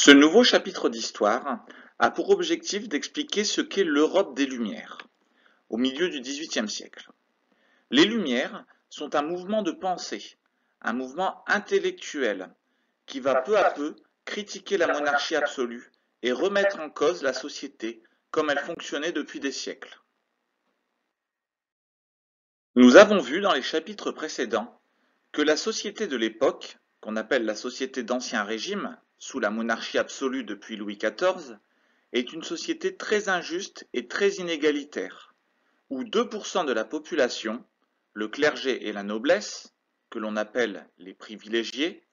Ce nouveau chapitre d'histoire a pour objectif d'expliquer ce qu'est l'Europe des Lumières, au milieu du XVIIIe siècle. Les Lumières sont un mouvement de pensée, un mouvement intellectuel, qui va peu à peu critiquer la monarchie absolue et remettre en cause la société comme elle fonctionnait depuis des siècles. Nous avons vu dans les chapitres précédents que la société de l'époque, qu'on appelle la société d'Ancien Régime, sous la monarchie absolue depuis Louis XIV, est une société très injuste et très inégalitaire, où 2% de la population, le clergé et la noblesse, que l'on appelle les privilégiés,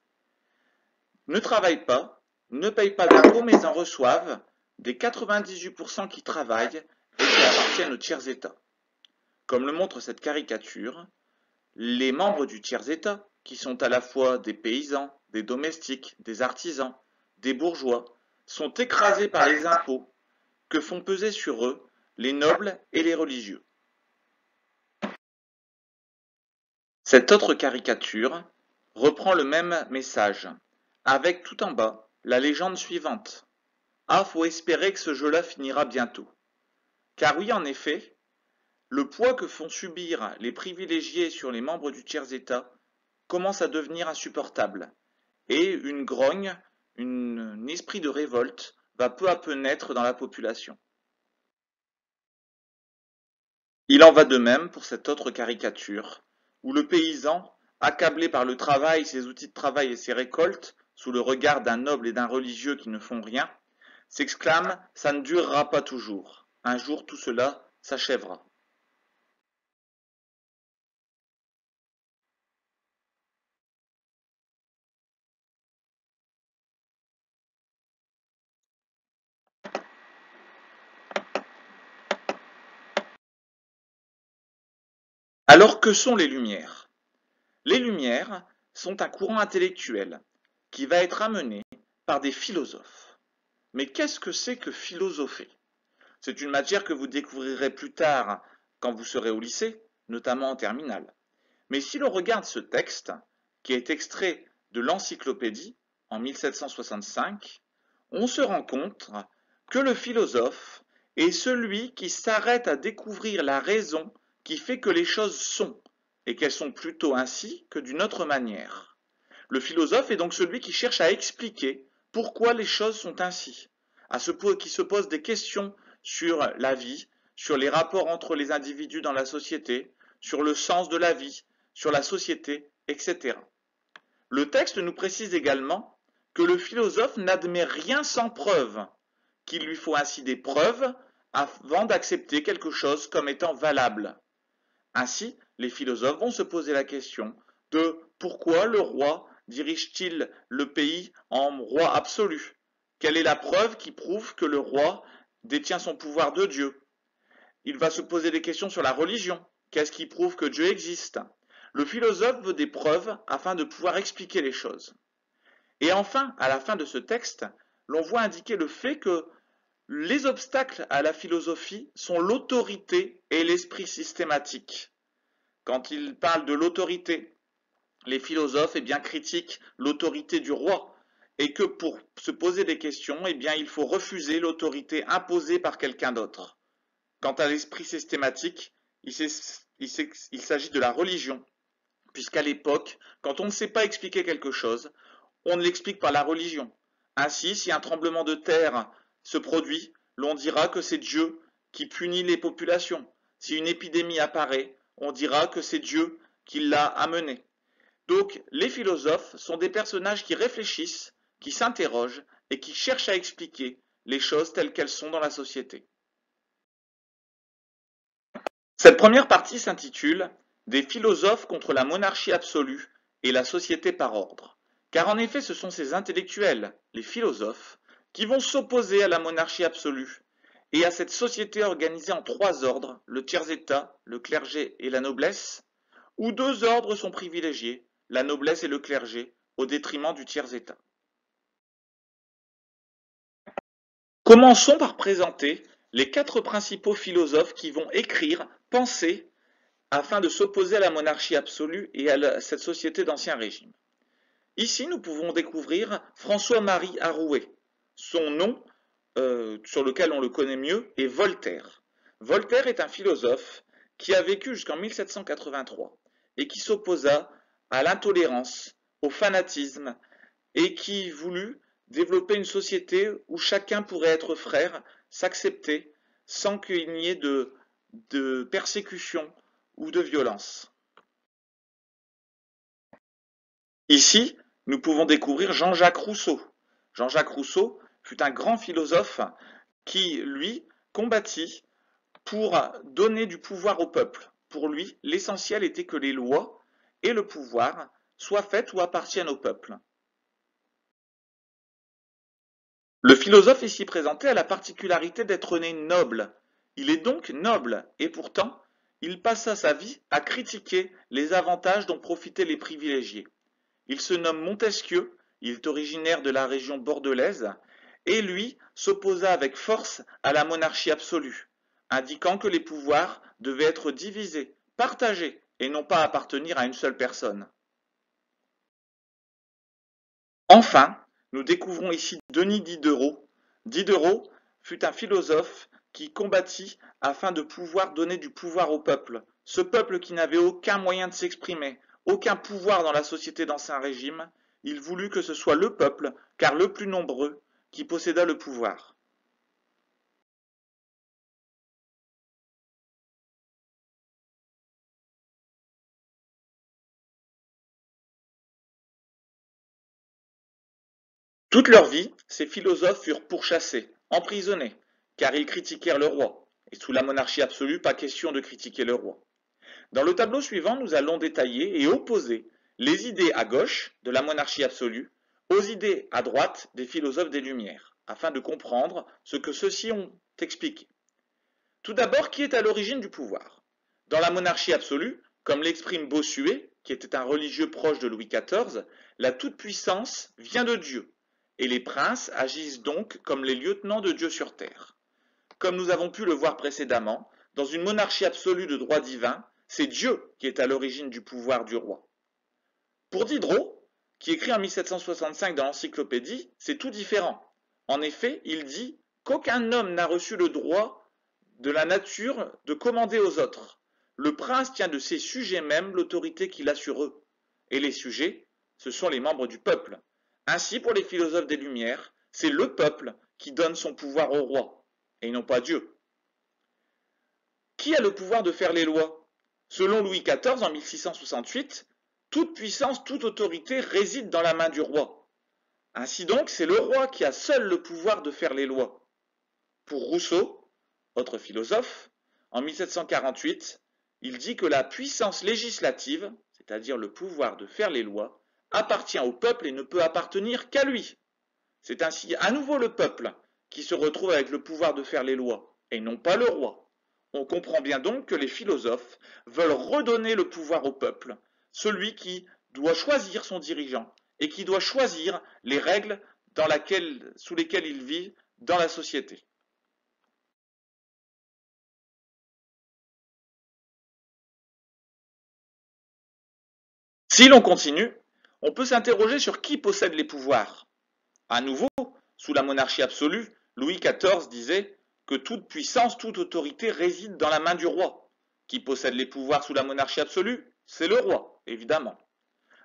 ne travaillent pas, ne payent pas d'impôts mais en reçoivent des 98% qui travaillent et qui appartiennent au tiers-État. Comme le montre cette caricature, les membres du tiers-État, qui sont à la fois des paysans, des domestiques, des artisans, des bourgeois, sont écrasés par les impôts que font peser sur eux les nobles et les religieux. Cette autre caricature reprend le même message, avec tout en bas la légende suivante. Ah, faut espérer que ce jeu-là finira bientôt. Car oui, en effet, le poids que font subir les privilégiés sur les membres du tiers-État commence à devenir insupportable, et une grogne, un esprit de révolte va peu à peu naître dans la population. Il en va de même pour cette autre caricature, où le paysan, accablé par le travail, ses outils de travail et ses récoltes, sous le regard d'un noble et d'un religieux qui ne font rien, s'exclame « ça ne durera pas toujours, un jour tout cela s'achèvera ». Alors que sont les Lumières? Les Lumières sont un courant intellectuel qui va être amené par des philosophes. Mais qu'est-ce que c'est que philosopher? C'est une matière que vous découvrirez plus tard quand vous serez au lycée, notamment en terminale. Mais si l'on regarde ce texte, qui est extrait de l'Encyclopédie en 1765, on se rend compte que le philosophe est celui qui s'arrête à découvrir la raison qui fait que les choses sont, et qu'elles sont plutôt ainsi que d'une autre manière. Le philosophe est donc celui qui cherche à expliquer pourquoi les choses sont ainsi, qui se pose des questions sur la vie, sur les rapports entre les individus dans la société, sur le sens de la vie, sur la société, etc. Le texte nous précise également que le philosophe n'admet rien sans preuve, qu'il lui faut ainsi des preuves avant d'accepter quelque chose comme étant valable. Ainsi, les philosophes vont se poser la question de pourquoi le roi dirige-t-il le pays en roi absolu? Quelle est la preuve qui prouve que le roi détient son pouvoir de Dieu? Il va se poser des questions sur la religion. Qu'est-ce qui prouve que Dieu existe? Le philosophe veut des preuves afin de pouvoir expliquer les choses. Et enfin, à la fin de ce texte, l'on voit indiquer le fait que les obstacles à la philosophie sont l'autorité et l'esprit systématique. Quand il parle de l'autorité, les philosophes critiquent l'autorité du roi et que pour se poser des questions, il faut refuser l'autorité imposée par quelqu'un d'autre. Quant à l'esprit systématique, il s'agit de la religion, puisqu'à l'époque, quand on ne sait pas expliquer quelque chose, on ne l'explique par la religion. Ainsi, si un tremblement de terre se produit, l'on dira que c'est Dieu qui punit les populations. Si une épidémie apparaît, on dira que c'est Dieu qui l'a amenée. Donc, les philosophes sont des personnages qui réfléchissent, qui s'interrogent et qui cherchent à expliquer les choses telles qu'elles sont dans la société. Cette première partie s'intitule « Des philosophes contre la monarchie absolue et la société par ordre ». Car en effet, ce sont ces intellectuels, les philosophes, qui vont s'opposer à la monarchie absolue et à cette société organisée en trois ordres, le tiers-État, le clergé et la noblesse, où deux ordres sont privilégiés, la noblesse et le clergé, au détriment du tiers-État. Commençons par présenter les quatre principaux philosophes qui vont écrire, penser, afin de s'opposer à la monarchie absolue et à cette société d'Ancien Régime. Ici, nous pouvons découvrir François-Marie Arouet, Son nom, sur lequel on le connaît mieux, est Voltaire. Voltaire est un philosophe qui a vécu jusqu'en 1783 et qui s'opposa à l'intolérance, au fanatisme et qui voulut développer une société où chacun pourrait être frère, s'accepter, sans qu'il n'y ait de persécution ou de violence. Ici, nous pouvons découvrir Jean-Jacques Rousseau. Jean-Jacques Rousseau fut un grand philosophe qui, lui, combattit pour donner du pouvoir au peuple. Pour lui, l'essentiel était que les lois et le pouvoir soient faites ou appartiennent au peuple. Le philosophe ici présenté a la particularité d'être né noble. Il est donc noble, et pourtant, il passa sa vie à critiquer les avantages dont profitaient les privilégiés. Il se nomme Montesquieu, il est originaire de la région bordelaise, et lui s'opposa avec force à la monarchie absolue, indiquant que les pouvoirs devaient être divisés, partagés, et non pas appartenir à une seule personne. Enfin, nous découvrons ici Denis Diderot. Diderot fut un philosophe qui combattit afin de pouvoir donner du pouvoir au peuple. Ce peuple qui n'avait aucun moyen de s'exprimer, aucun pouvoir dans la société d'Ancien Régime, il voulut que ce soit le peuple, car le plus nombreux, qui posséda le pouvoir. Toute leur vie, ces philosophes furent pourchassés, emprisonnés, car ils critiquèrent le roi. Et sous la monarchie absolue, pas question de critiquer le roi. Dans le tableau suivant, nous allons détailler et opposer les idées à gauche de la monarchie absolue aux idées à droite des philosophes des Lumières, afin de comprendre ce que ceux-ci ont expliqué. Tout d'abord, qui est à l'origine du pouvoir? Dans la monarchie absolue, comme l'exprime Bossuet, qui était un religieux proche de Louis XIV, la toute-puissance vient de Dieu, et les princes agissent donc comme les lieutenants de Dieu sur terre. Comme nous avons pu le voir précédemment, dans une monarchie absolue de droit divin, c'est Dieu qui est à l'origine du pouvoir du roi. Pour Diderot, qui écrit en 1765 dans l'Encyclopédie, c'est tout différent. En effet, il dit qu'aucun homme n'a reçu le droit de la nature de commander aux autres. Le prince tient de ses sujets même l'autorité qu'il a sur eux. Et les sujets, ce sont les membres du peuple. Ainsi, pour les philosophes des Lumières, c'est le peuple qui donne son pouvoir au roi, et non pas Dieu. Qui a le pouvoir de faire les lois? Selon Louis XIV, en 1668, toute puissance, toute autorité réside dans la main du roi. Ainsi donc, c'est le roi qui a seul le pouvoir de faire les lois. Pour Rousseau, autre philosophe, en 1748, il dit que la puissance législative, c'est-à-dire le pouvoir de faire les lois, appartient au peuple et ne peut appartenir qu'à lui. C'est ainsi à nouveau le peuple qui se retrouve avec le pouvoir de faire les lois, et non pas le roi. On comprend bien donc que les philosophes veulent redonner le pouvoir au peuple, celui qui doit choisir son dirigeant et qui doit choisir les règles sous lesquelles il vit dans la société. Si l'on continue, on peut s'interroger sur qui possède les pouvoirs. À nouveau, sous la monarchie absolue, Louis XIV disait que toute puissance, toute autorité réside dans la main du roi. Qui possède les pouvoirs sous la monarchie absolue? C'est le roi, évidemment.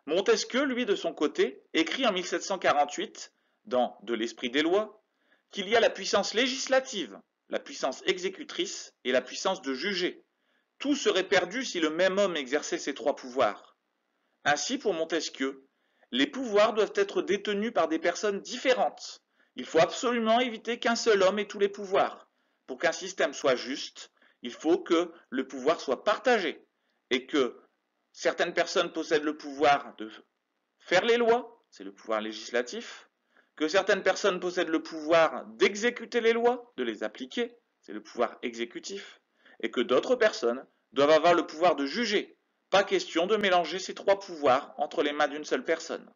Montesquieu, lui, de son côté, écrit en 1748, dans De l'esprit des lois, qu'il y a la puissance législative, la puissance exécutrice et la puissance de juger. Tout serait perdu si le même homme exerçait ces trois pouvoirs. Ainsi, pour Montesquieu, les pouvoirs doivent être détenus par des personnes différentes. Il faut absolument éviter qu'un seul homme ait tous les pouvoirs. Pour qu'un système soit juste, il faut que le pouvoir soit partagé et que certaines personnes possèdent le pouvoir de faire les lois, c'est le pouvoir législatif, que certaines personnes possèdent le pouvoir d'exécuter les lois, de les appliquer, c'est le pouvoir exécutif, et que d'autres personnes doivent avoir le pouvoir de juger. Pas question de mélanger ces trois pouvoirs entre les mains d'une seule personne.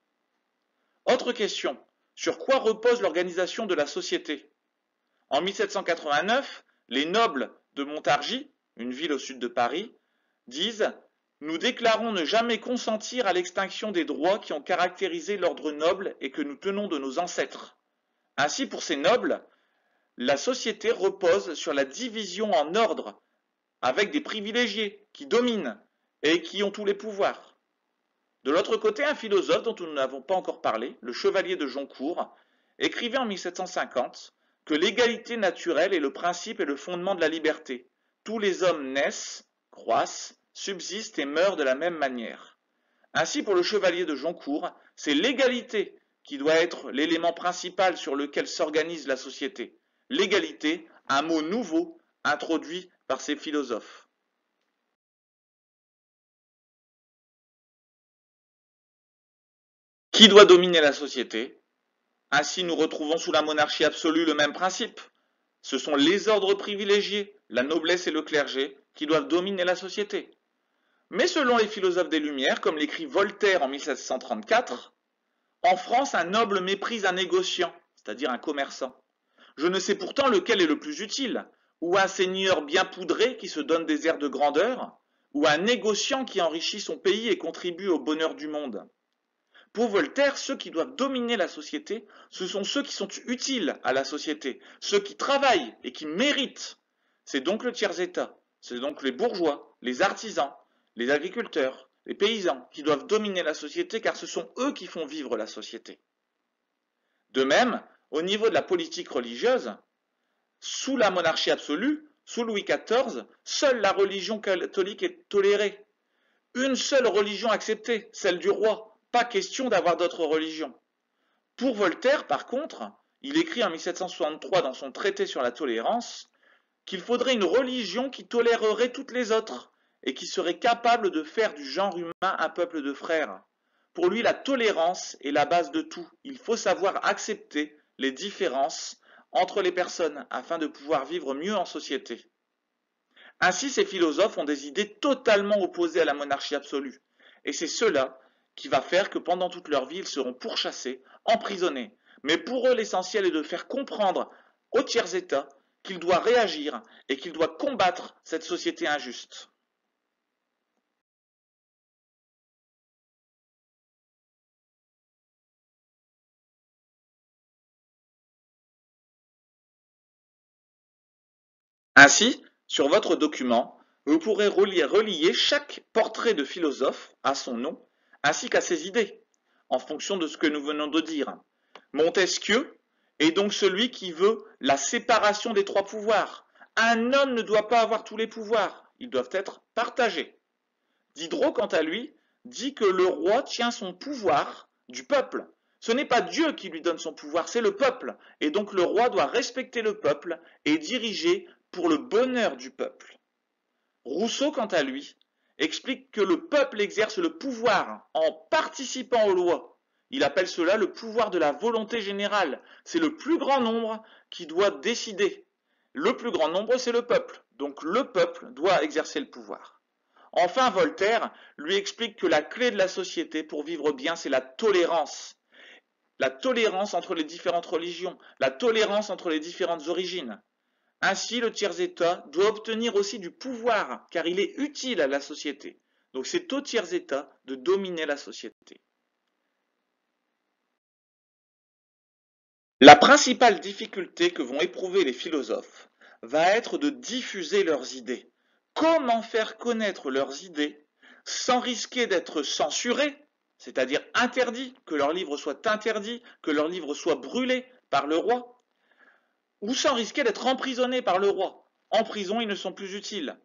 Autre question, sur quoi repose l'organisation de la société? En 1789, les nobles de Montargis, une ville au sud de Paris, disent « Nous déclarons ne jamais consentir à l'extinction des droits qui ont caractérisé l'ordre noble et que nous tenons de nos ancêtres. Ainsi, pour ces nobles, la société repose sur la division en ordres, avec des privilégiés qui dominent et qui ont tous les pouvoirs. De l'autre côté, un philosophe dont nous n'avons pas encore parlé, le chevalier de Joncourt, écrivait en 1750 que l'égalité naturelle est le principe et le fondement de la liberté. Tous les hommes naissent, croissent, subsistent et meurent de la même manière. Ainsi, pour le chevalier de Joncourt, c'est l'égalité qui doit être l'élément principal sur lequel s'organise la société. L'égalité, un mot nouveau introduit par ces philosophes. Qui doit dominer la société? Ainsi, nous retrouvons sous la monarchie absolue le même principe. Ce sont les ordres privilégiés, la noblesse et le clergé, qui doivent dominer la société. Mais selon les philosophes des Lumières, comme l'écrit Voltaire en 1734, en France, un noble méprise un négociant, c'est-à-dire un commerçant. Je ne sais pourtant lequel est le plus utile, ou un seigneur bien poudré qui se donne des airs de grandeur, ou un négociant qui enrichit son pays et contribue au bonheur du monde. Pour Voltaire, ceux qui doivent dominer la société, ce sont ceux qui sont utiles à la société, ceux qui travaillent et qui méritent. C'est donc le tiers-état, c'est donc les bourgeois, les artisans, les agriculteurs, les paysans qui doivent dominer la société car ce sont eux qui font vivre la société. De même, au niveau de la politique religieuse, sous la monarchie absolue, sous Louis XIV, seule la religion catholique est tolérée. Une seule religion acceptée, celle du roi. Pas question d'avoir d'autres religions. Pour Voltaire, par contre, il écrit en 1763 dans son traité sur la tolérance qu'il faudrait une religion qui tolérerait toutes les autres et qui serait capable de faire du genre humain un peuple de frères. Pour lui, la tolérance est la base de tout. Il faut savoir accepter les différences entre les personnes afin de pouvoir vivre mieux en société. Ainsi, ces philosophes ont des idées totalement opposées à la monarchie absolue. Et c'est cela qui va faire que pendant toute leur vie, ils seront pourchassés, emprisonnés. Mais pour eux, l'essentiel est de faire comprendre au tiers-état qu'il doit réagir et qu'il doit combattre cette société injuste. Ainsi, sur votre document, vous pourrez relier chaque portrait de philosophe à son nom, ainsi qu'à ses idées, en fonction de ce que nous venons de dire. Montesquieu est donc celui qui veut la séparation des trois pouvoirs. Un homme ne doit pas avoir tous les pouvoirs, ils doivent être partagés. Diderot, quant à lui, dit que le roi tient son pouvoir du peuple. Ce n'est pas Dieu qui lui donne son pouvoir, c'est le peuple. Et donc le roi doit respecter le peuple et diriger pour le bonheur du peuple. Rousseau, quant à lui, explique que le peuple exerce le pouvoir en participant aux lois. Il appelle cela le pouvoir de la volonté générale. C'est le plus grand nombre qui doit décider. Le plus grand nombre, c'est le peuple. Donc le peuple doit exercer le pouvoir. Enfin, Voltaire lui explique que la clé de la société pour vivre bien, c'est la tolérance. La tolérance entre les différentes religions, la tolérance entre les différentes origines. Ainsi, le tiers-état doit obtenir aussi du pouvoir, car il est utile à la société. Donc c'est au tiers-état de dominer la société. La principale difficulté que vont éprouver les philosophes va être de diffuser leurs idées. Comment faire connaître leurs idées sans risquer d'être censurés, c'est-à-dire interdits, que leurs livres soient interdits, que leurs livres soient brûlés par le roi, ou sans risquer d'être emprisonnés par le roi. En prison, ils ne sont plus utiles.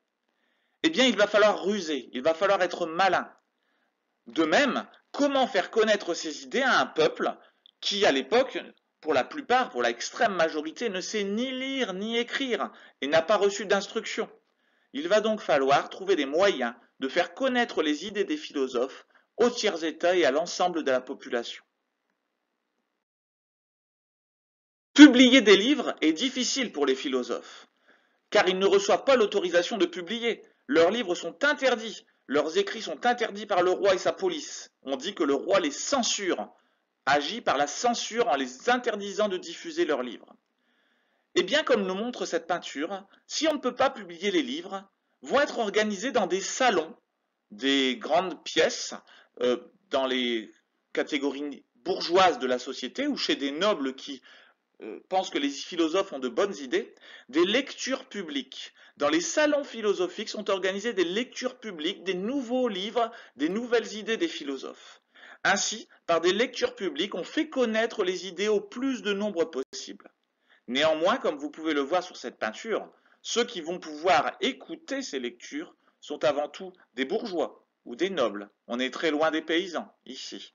Eh bien, il va falloir ruser, il va falloir être malin. De même, comment faire connaître ces idées à un peuple qui, à l'époque, pour la plupart, pour l'extrême majorité, ne sait ni lire ni écrire et n'a pas reçu d'instruction. Il va donc falloir trouver des moyens de faire connaître les idées des philosophes au tiers-état et à l'ensemble de la population. Publier des livres est difficile pour les philosophes, car ils ne reçoivent pas l'autorisation de publier. Leurs livres sont interdits, leurs écrits sont interdits par le roi et sa police. On dit que le roi les censure, agit par la censure en les interdisant de diffuser leurs livres. Et bien comme nous montre cette peinture, si on ne peut pas publier les livres, vont être organisés dans des salons, des grandes pièces, dans les catégories bourgeoises de la société ou chez des nobles qui pense que les philosophes ont de bonnes idées, des lectures publiques. Dans les salons philosophiques sont organisées des lectures publiques, des nouveaux livres, des nouvelles idées des philosophes. Ainsi, par des lectures publiques, on fait connaître les idées au plus de nombre possible. Néanmoins, comme vous pouvez le voir sur cette peinture, ceux qui vont pouvoir écouter ces lectures sont avant tout des bourgeois ou des nobles. On est très loin des paysans, ici.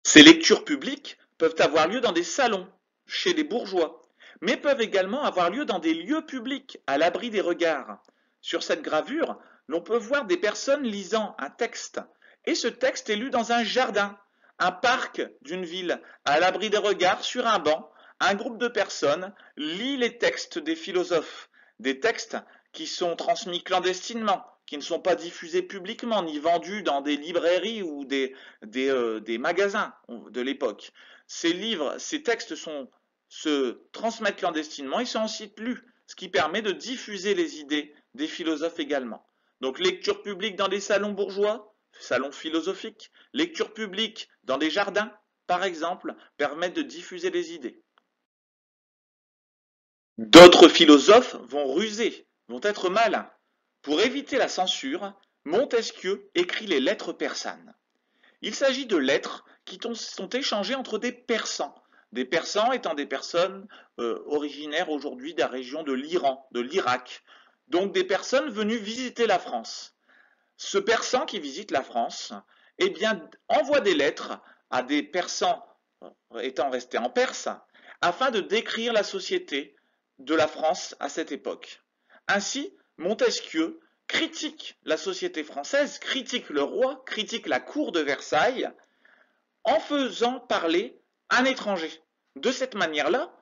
Ces lectures publiques peuvent avoir lieu dans des salons, chez des bourgeois, mais peuvent également avoir lieu dans des lieux publics, à l'abri des regards. Sur cette gravure, l'on peut voir des personnes lisant un texte, et ce texte est lu dans un jardin, un parc d'une ville, à l'abri des regards, sur un banc. Un groupe de personnes lit les textes des philosophes, des textes qui sont transmis clandestinement, qui ne sont pas diffusés publiquement, ni vendus dans des librairies ou des magasins de l'époque. Ces livres, ces textes se transmettent clandestinement, ils sont ensuite lus, ce qui permet de diffuser les idées des philosophes également. Donc lecture publique dans des salons bourgeois, salons philosophiques, lecture publique dans des jardins, par exemple, permettent de diffuser les idées. D'autres philosophes vont ruser, vont être malins. Pour éviter la censure, Montesquieu écrit les lettres persanes. Il s'agit de lettres qui sont échangées entre des Persans. Des Persans étant des personnes originaires aujourd'hui de la région de l'Iran, de l'Irak. Donc des personnes venues visiter la France. Ce Persan qui visite la France, eh bien, envoie des lettres à des Persans étant restés en Perse, afin de décrire la société de la France à cette époque. Ainsi, Montesquieu critique la société française, critique le roi, critique la cour de Versailles, en faisant parler un étranger. De cette manière-là,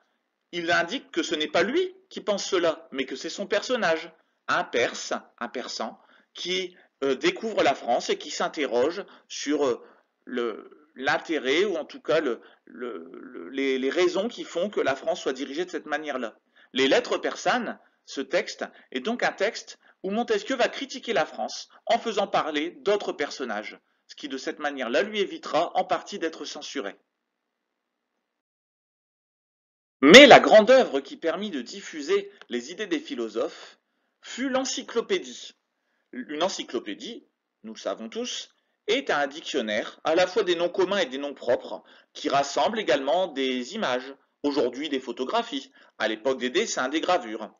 il indique que ce n'est pas lui qui pense cela, mais que c'est son personnage, un Perse, un Persan, qui découvre la France et qui s'interroge sur l'intérêt ou en tout cas les raisons qui font que la France soit dirigée de cette manière-là. Les lettres persanes, ce texte, est donc un texte où Montesquieu va critiquer la France en faisant parler d'autres personnages, ce qui de cette manière-là lui évitera en partie d'être censuré. Mais la grande œuvre qui permit de diffuser les idées des philosophes fut l'encyclopédie. Une encyclopédie, nous le savons tous, est un dictionnaire, à la fois des noms communs et des noms propres, qui rassemble également des images, aujourd'hui des photographies, à l'époque des dessins, des gravures.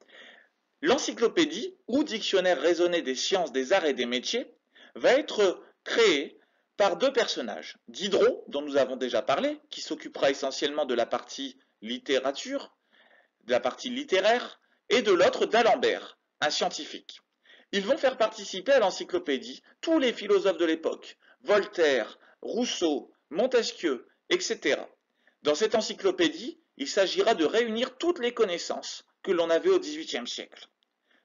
L'encyclopédie, ou dictionnaire raisonné des sciences, des arts et des métiers, va être créée par deux personnages. Diderot, dont nous avons déjà parlé, qui s'occupera essentiellement de la partie littérature, de la partie littéraire, et de l'autre d'Alembert, un scientifique. Ils vont faire participer à l'encyclopédie tous les philosophes de l'époque, Voltaire, Rousseau, Montesquieu, etc. Dans cette encyclopédie, il s'agira de réunir toutes les connaissances que l'on avait au XVIIIe siècle.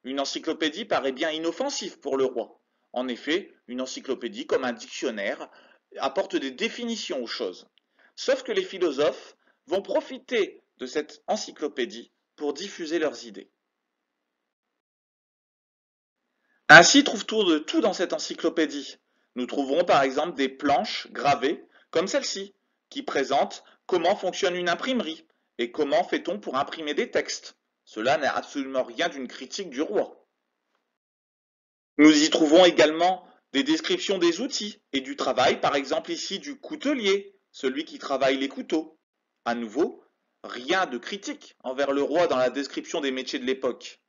Une encyclopédie paraît bien inoffensive pour le roi. En effet, une encyclopédie, comme un dictionnaire, apporte des définitions aux choses. Sauf que les philosophes vont profiter de cette encyclopédie pour diffuser leurs idées. Ainsi trouve-t-on tout dans cette encyclopédie. Nous trouverons par exemple des planches gravées, comme celle-ci, qui présentent comment fonctionne une imprimerie et comment fait-on pour imprimer des textes. Cela n'est absolument rien d'une critique du roi. Nous y trouvons également des descriptions des outils et du travail, par exemple ici du coutelier, celui qui travaille les couteaux. À nouveau, rien de critique envers le roi dans la description des métiers de l'époque.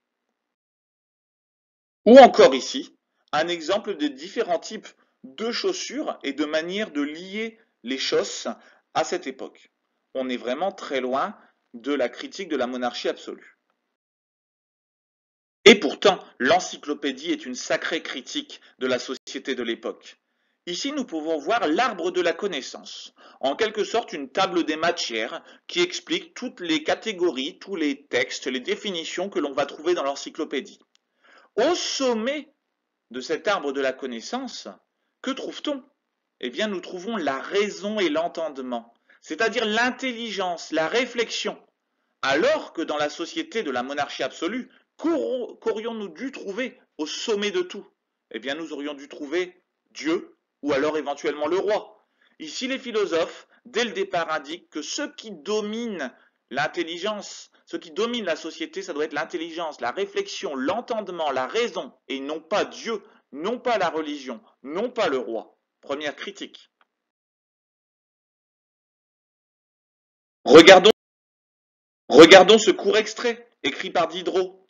Ou encore ici, un exemple des différents types de chaussures et de manières de lier les chausses à cette époque. On est vraiment très loin de la critique de la monarchie absolue. Et pourtant, l'encyclopédie est une sacrée critique de la société de l'époque. Ici, nous pouvons voir l'arbre de la connaissance, en quelque sorte une table des matières qui explique toutes les catégories, tous les textes, les définitions que l'on va trouver dans l'encyclopédie. Au sommet de cet arbre de la connaissance, que trouve-t-on? Eh bien, nous trouvons la raison et l'entendement, c'est-à-dire l'intelligence, la réflexion. Alors que dans la société de la monarchie absolue, qu'aurions-nous dû trouver au sommet de tout? Eh bien, nous aurions dû trouver Dieu, ou alors éventuellement le roi. Ici, les philosophes, dès le départ, indiquent que ce qui domine l'intelligence, ce qui domine la société, ça doit être l'intelligence, la réflexion, l'entendement, la raison, et non pas Dieu, non pas la religion, non pas le roi. Première critique. Regardons, regardons ce court extrait, écrit par Diderot.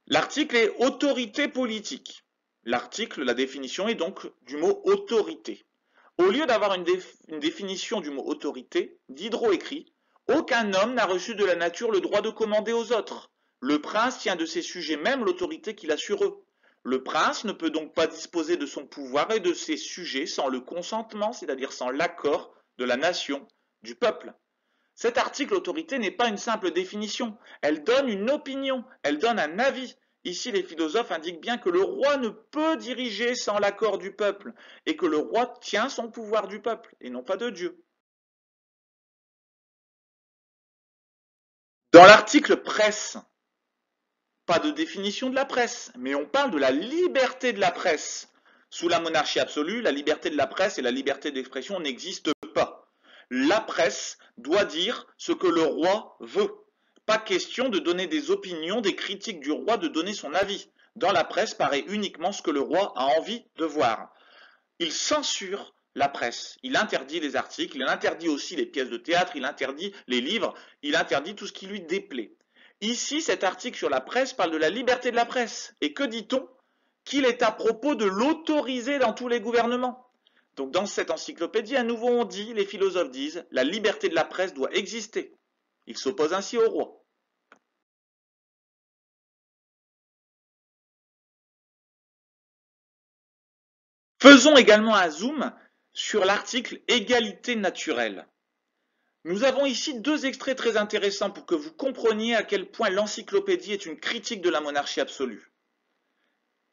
L'article est autorité politique. L'article, la définition est donc du mot autorité. Au lieu d'avoir une définition du mot autorité, Diderot écrit « Aucun homme n'a reçu de la nature le droit de commander aux autres. Le prince tient de ses sujets même l'autorité qu'il a sur eux. Le prince ne peut donc pas disposer de son pouvoir et de ses sujets sans le consentement, c'est-à-dire sans l'accord de la nation, du peuple. » Cet article autorité n'est pas une simple définition, elle donne une opinion, elle donne un avis. Ici, les philosophes indiquent bien que le roi ne peut diriger sans l'accord du peuple, et que le roi tient son pouvoir du peuple, et non pas de Dieu. Dans l'article presse, pas de définition de la presse, mais on parle de la liberté de la presse. Sous la monarchie absolue, la liberté de la presse et la liberté d'expression n'existent pas. La presse doit dire ce que le roi veut. Pas question de donner des opinions, des critiques du roi, de donner son avis. Dans la presse paraît uniquement ce que le roi a envie de voir. Il censure la presse, il interdit les articles, il interdit aussi les pièces de théâtre, il interdit les livres, il interdit tout ce qui lui déplaît. Ici, cet article sur la presse parle de la liberté de la presse. Et que dit-on? Qu'il est à propos de l'autoriser dans tous les gouvernements. Donc dans cette encyclopédie, à nouveau on dit, les philosophes disent, la liberté de la presse doit exister. Ils s'opposent ainsi au roi. Faisons également un zoom sur l'article égalité naturelle. Nous avons ici deux extraits très intéressants pour que vous compreniez à quel point l'encyclopédie est une critique de la monarchie absolue.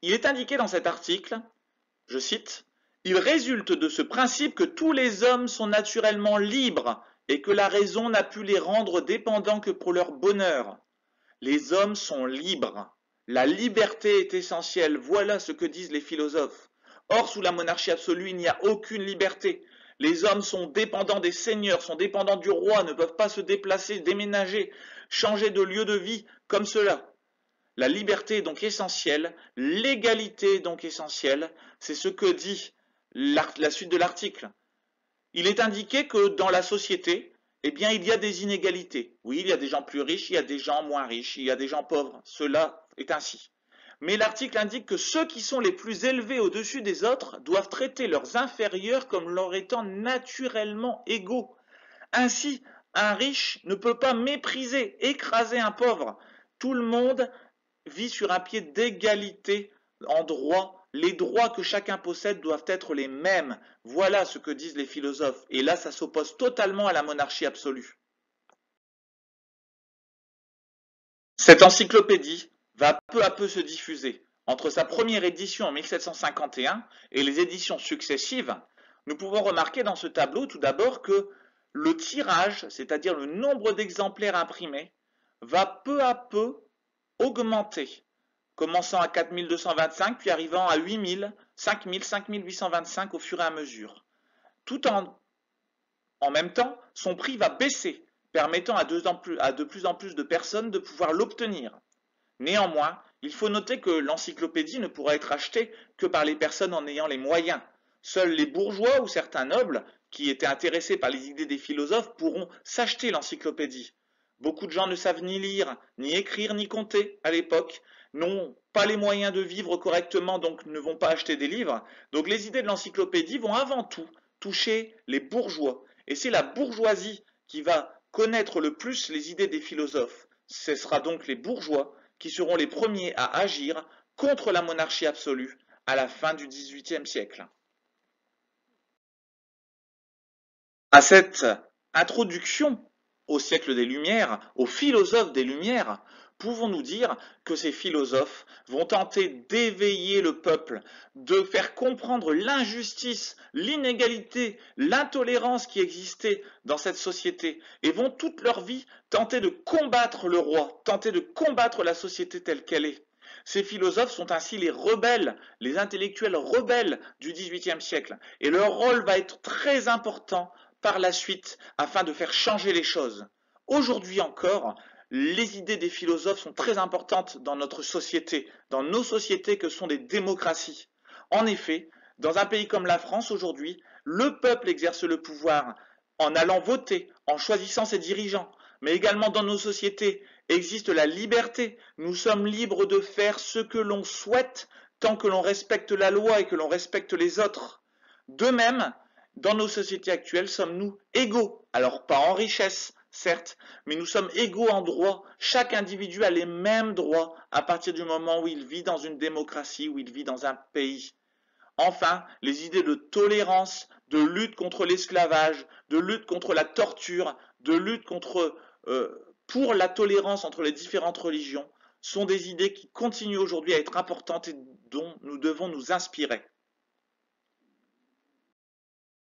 Il est indiqué dans cet article, je cite, « Il résulte de ce principe que tous les hommes sont naturellement libres et que la raison n'a pu les rendre dépendants que pour leur bonheur. Les hommes sont libres. La liberté est essentielle. Voilà ce que disent les philosophes. Or, sous la monarchie absolue, il n'y a aucune liberté. Les hommes sont dépendants des seigneurs, sont dépendants du roi, ne peuvent pas se déplacer, déménager, changer de lieu de vie comme cela. La liberté est donc essentielle, l'égalité est donc essentielle, c'est ce que dit la suite de l'article. Il est indiqué que dans la société, eh bien, il y a des inégalités. Oui, il y a des gens plus riches, il y a des gens moins riches, il y a des gens pauvres. Cela est ainsi. Mais l'article indique que ceux qui sont les plus élevés au-dessus des autres doivent traiter leurs inférieurs comme leur étant naturellement égaux. Ainsi, un riche ne peut pas mépriser, écraser un pauvre. Tout le monde vit sur un pied d'égalité en droit. Les droits que chacun possède doivent être les mêmes. Voilà ce que disent les philosophes. Et là, ça s'oppose totalement à la monarchie absolue. Cette encyclopédie va peu à peu se diffuser. Entre sa première édition en 1751 et les éditions successives, nous pouvons remarquer dans ce tableau tout d'abord que le tirage, c'est-à-dire le nombre d'exemplaires imprimés, va peu à peu augmenter, commençant à 4225 puis arrivant à 8000, 5000, 5825 au fur et à mesure. Tout en même temps, son prix va baisser, permettant à de plus en plus de personnes de pouvoir l'obtenir. Néanmoins, il faut noter que l'encyclopédie ne pourra être achetée que par les personnes en ayant les moyens. Seuls les bourgeois ou certains nobles qui étaient intéressés par les idées des philosophes pourront s'acheter l'encyclopédie. Beaucoup de gens ne savent ni lire, ni écrire, ni compter à l'époque, n'ont pas les moyens de vivre correctement, donc ne vont pas acheter des livres. Donc les idées de l'encyclopédie vont avant tout toucher les bourgeois. Et c'est la bourgeoisie qui va connaître le plus les idées des philosophes. Ce sera donc les bourgeois qui seront les premiers à agir contre la monarchie absolue à la fin du XVIIIe siècle. À cette introduction au siècle des Lumières, aux philosophes des Lumières, pouvons-nous dire que ces philosophes vont tenter d'éveiller le peuple, de faire comprendre l'injustice, l'inégalité, l'intolérance qui existait dans cette société, et vont toute leur vie tenter de combattre le roi, tenter de combattre la société telle qu'elle est. Ces philosophes sont ainsi les rebelles, les intellectuels rebelles du XVIIIe siècle. Et leur rôle va être très important par la suite afin de faire changer les choses. Aujourd'hui encore, les idées des philosophes sont très importantes dans notre société, dans nos sociétés que sont des démocraties. En effet, dans un pays comme la France aujourd'hui, le peuple exerce le pouvoir en allant voter, en choisissant ses dirigeants, mais également dans nos sociétés existe la liberté. Nous sommes libres de faire ce que l'on souhaite tant que l'on respecte la loi et que l'on respecte les autres. De même, dans nos sociétés actuelles, sommes-nous égaux? Alors pas en richesse, certes, mais nous sommes égaux en droit. Chaque individu a les mêmes droits à partir du moment où il vit dans une démocratie, où il vit dans un pays. Enfin, les idées de tolérance, de lutte contre l'esclavage, de lutte contre la torture, de lutte pour la tolérance entre les différentes religions sont des idées qui continuent aujourd'hui à être importantes et dont nous devons nous inspirer.